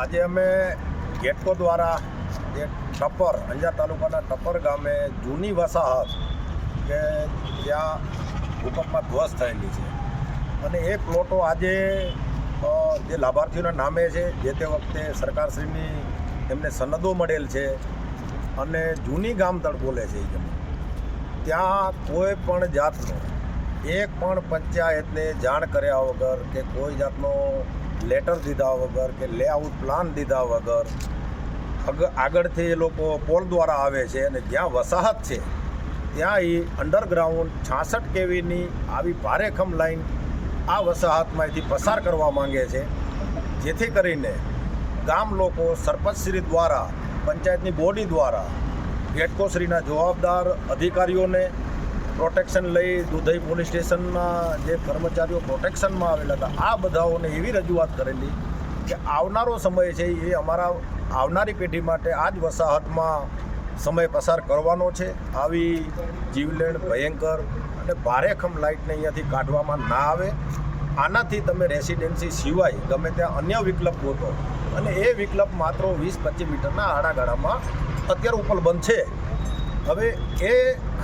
આજે અમે ગેટકો દ્વારા જે ટપ્પર અંજાર તાલુકાના ટપ્પર ગામે જૂની વસાહત કે ત્યાં ભૂકંપમાં ધ્વસ્ત થયેલી છે અને એ પ્લોટો આજે જે લાભાર્થીઓના નામે છે જે તે વખતે સરકારશ્રીની એમને સનદો મળેલ છે અને જૂની ગામતળ બોલે છે એ જમીન. ત્યાં કોઈ પણ જાતનો એક પણ પંચાયતને જાણ કર્યા વગર કે કોઈ જાતનો લેટર દીધા વગર કે લેઆઉટ પ્લાન દીધા વગર આગળથી એ લોકો પોલ દ્વારા આવે છે અને જ્યાં વસાહત છે ત્યાં એ અંડરગ્રાઉન્ડ 66 કેવીની આવી ભારેખમ લાઈન આ વસાહતમાંથી પસાર કરવા માંગે છે, જેથી કરીને ગામ લોકો સરપંચશ્રી દ્વારા પંચાયતની બોડી દ્વારા ગેટકોશ્રીના જવાબદાર અધિકારીઓને પ્રોટેક્શન લઈ દુધઈ પોલીસ સ્ટેશનના જે કર્મચારીઓ પ્રોટેક્શનમાં આવેલા હતા આ બધાઓને એવી રજૂઆત કરેલી કે આવનારો સમય છે એ અમારા આવનારી પેઢી માટે આ જ વસાહતમાં સમય પસાર કરવાનો છે. આવી જીવલેણ ભયંકર અને ભારેખમ લાઇટને અહીંયાથી કાઢવામાં ના આવે. આનાથી તમે રેસિડેન્સી સિવાય ગમે ત્યાં અન્ય વિકલ્પ ગોતો અને એ વિકલ્પ માત્ર 20-25 મીટરના આડાગાળામાં અત્યારે ઉપલબ્ધ છે. હવે એ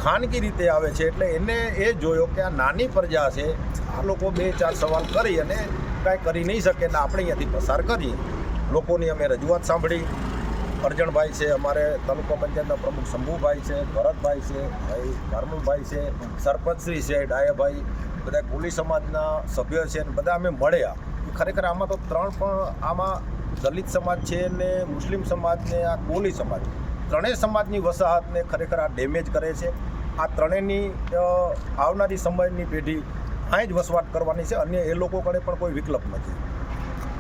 ખાનગી રીતે આવે છે એટલે એને એ જોયો કે આ નાની પ્રજા છે, આ લોકો 2-4 સવાલ કરી અને કાંઈ કરી નહીં શકે ને આપણે અહીંયાથી પસાર કરીએ. લોકોની અમે રજૂઆત સાંભળી. અરજણભાઈ છે, અમારે તાલુકા પંચાયતના પ્રમુખ શંભુભાઈ છે, ભરતભાઈ છે, ભાઈ ભારમલભાઈ છે, સરપંચશ્રી છે, ડાયાભાઈ, બધા કોલી સમાજના સભ્ય છે ને બધા અમે મળ્યા. ખરેખર આમાં તો આમાં દલિત સમાજ છે ને મુસ્લિમ સમાજ ને આ કોલી સમાજ ત્રણેય સમાજની વસાહતને ખરેખર આ ડેમેજ કરે છે. આ ત્રણેયની આવનારી સમયની પેઢી અહીં જ વસવાટ કરવાની છે, અન્ય એ લોકો કಡೆ પણ કોઈ વિકલ્પ નથી.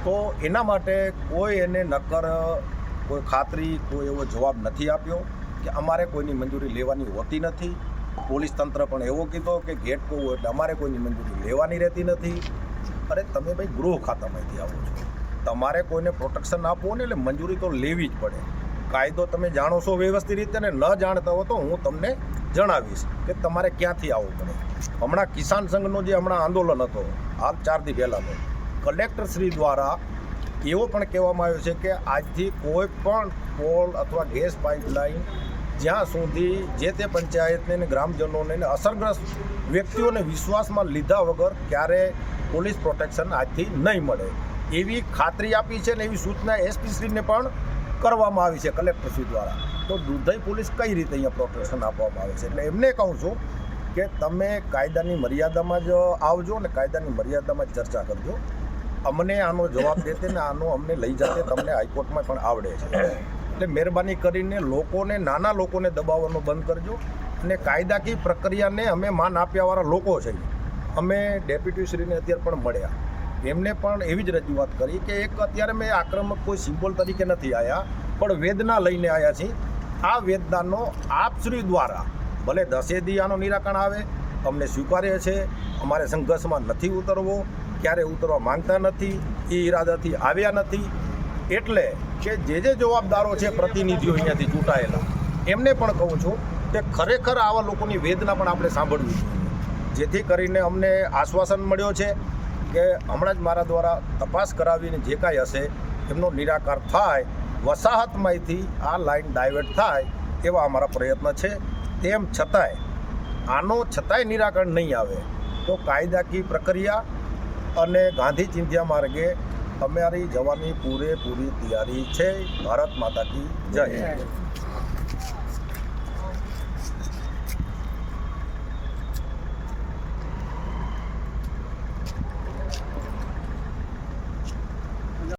તો એના માટે કોઈ એને નક્કર કોઈ ખાતરી કોઈ એવો જવાબ નથી આપ્યો કે અમારે કોઈની મંજૂરી લેવાની હોતી નથી. પોલીસ તંત્ર પણ એવો કીધો કે ગેટ કહું એટલે અમારે કોઈની મંજૂરી લેવાની રહેતી નથી. અરે તમે ભાઈ ગૃહ ખાતામાંથી આવો છો, તમારે કોઈને પ્રોટેક્શન આપવું ને એટલે મંજૂરી તો લેવી જ પડે. કાયદો તમે જાણો છો વ્યવસ્થિત રીતે ને ન જાણતા હો તો હું તમને જણાવીશ કે તમારે ક્યાંથી આવવું પડે. હમણાં કિસાન સંઘનો જે આંદોલન હતો હાલ 4 દી પહેલાંનો, કલેક્ટરશ્રી દ્વારા એવો પણ કહેવામાં આવ્યો છે કે આજથી કોઈ પણ પોલ અથવા ગેસ પાઇપલાઇન જ્યાં સુધી જે તે પંચાયતને ગ્રામજનોને અસરગ્રસ્ત વ્યક્તિઓને વિશ્વાસમાં લીધા વગર ક્યારે પોલીસ પ્રોટેક્શન આજથી નહીં મળે એવી ખાતરી આપી છે ને એવી સૂચના એસપીશ્રીને પણ કરવામાં આવી છે કલેક્ટરશ્રી દ્વારા. તો દુધઈ પોલીસ કઈ રીતે અહીંયા પ્રોટેક્શન આપવામાં આવે છે એટલે એમને કહું છું કે તમે કાયદાની મર્યાદામાં જ આવજો ને કાયદાની મર્યાદામાં જ ચર્ચા કરજો. અમને આનો જવાબ દેતે ને આનો અમને લઈ જતે તમને હાઈકોર્ટમાં પણ આવડે છે. એટલે મહેરબાની કરીને નાના લોકોને દબાવવાનો બંધ કરજો અને કાયદાકીય પ્રક્રિયાને અમે માન આપ્યાવાળા લોકો છે. અમે ડેપ્યુટીશ્રીને અત્યારે પણ મળ્યા, એમને પણ એવી જ રજૂઆત કરી કે એક અત્યારે મેં આક્રમક કોઈ સિમ્બોલ તરીકે નથી આવ્યા પણ વેદના લઈને આવ્યા છીએ. આ વેદનાનો આપશ્રી દ્વારા ભલે 10 દી આનો નિરાકરણ આવે અમને સ્વીકાર્ય છે. અમારે સંઘર્ષમાં નથી ઉતરવો, ક્યારે ઉતરવા માંગતા નથી, એ ઈરાદાથી આવ્યા નથી. એટલે કે જે જવાબદારો છે પ્રતિનિધિઓ અહીંયાથી ચૂંટાયેલા એમને પણ કહું છું કે ખરેખર આવા લોકોની વેદના પણ આપણે સાંભળવી જોઈએ, જેથી કરીને અમને આશ્વાસન મળ્યો છે કે હમણાં જ મારા દ્વારા તપાસ કરાવીને જે કાંઈ હશે એમનો નિરાકાર થાય, વસાહતમાંથી આ લાઈન ડાયવર્ટ થાય એવા અમારા પ્રયત્ન છે. તેમ છતાંય નિરાકરણ નહીં આવે તો કાયદાકીય પ્રક્રિયા અને ગાંધી ચિંધ્યા માર્ગે અમારી જવાની પૂરેપૂરી તૈયારી છે. ભારત માતા કી જય.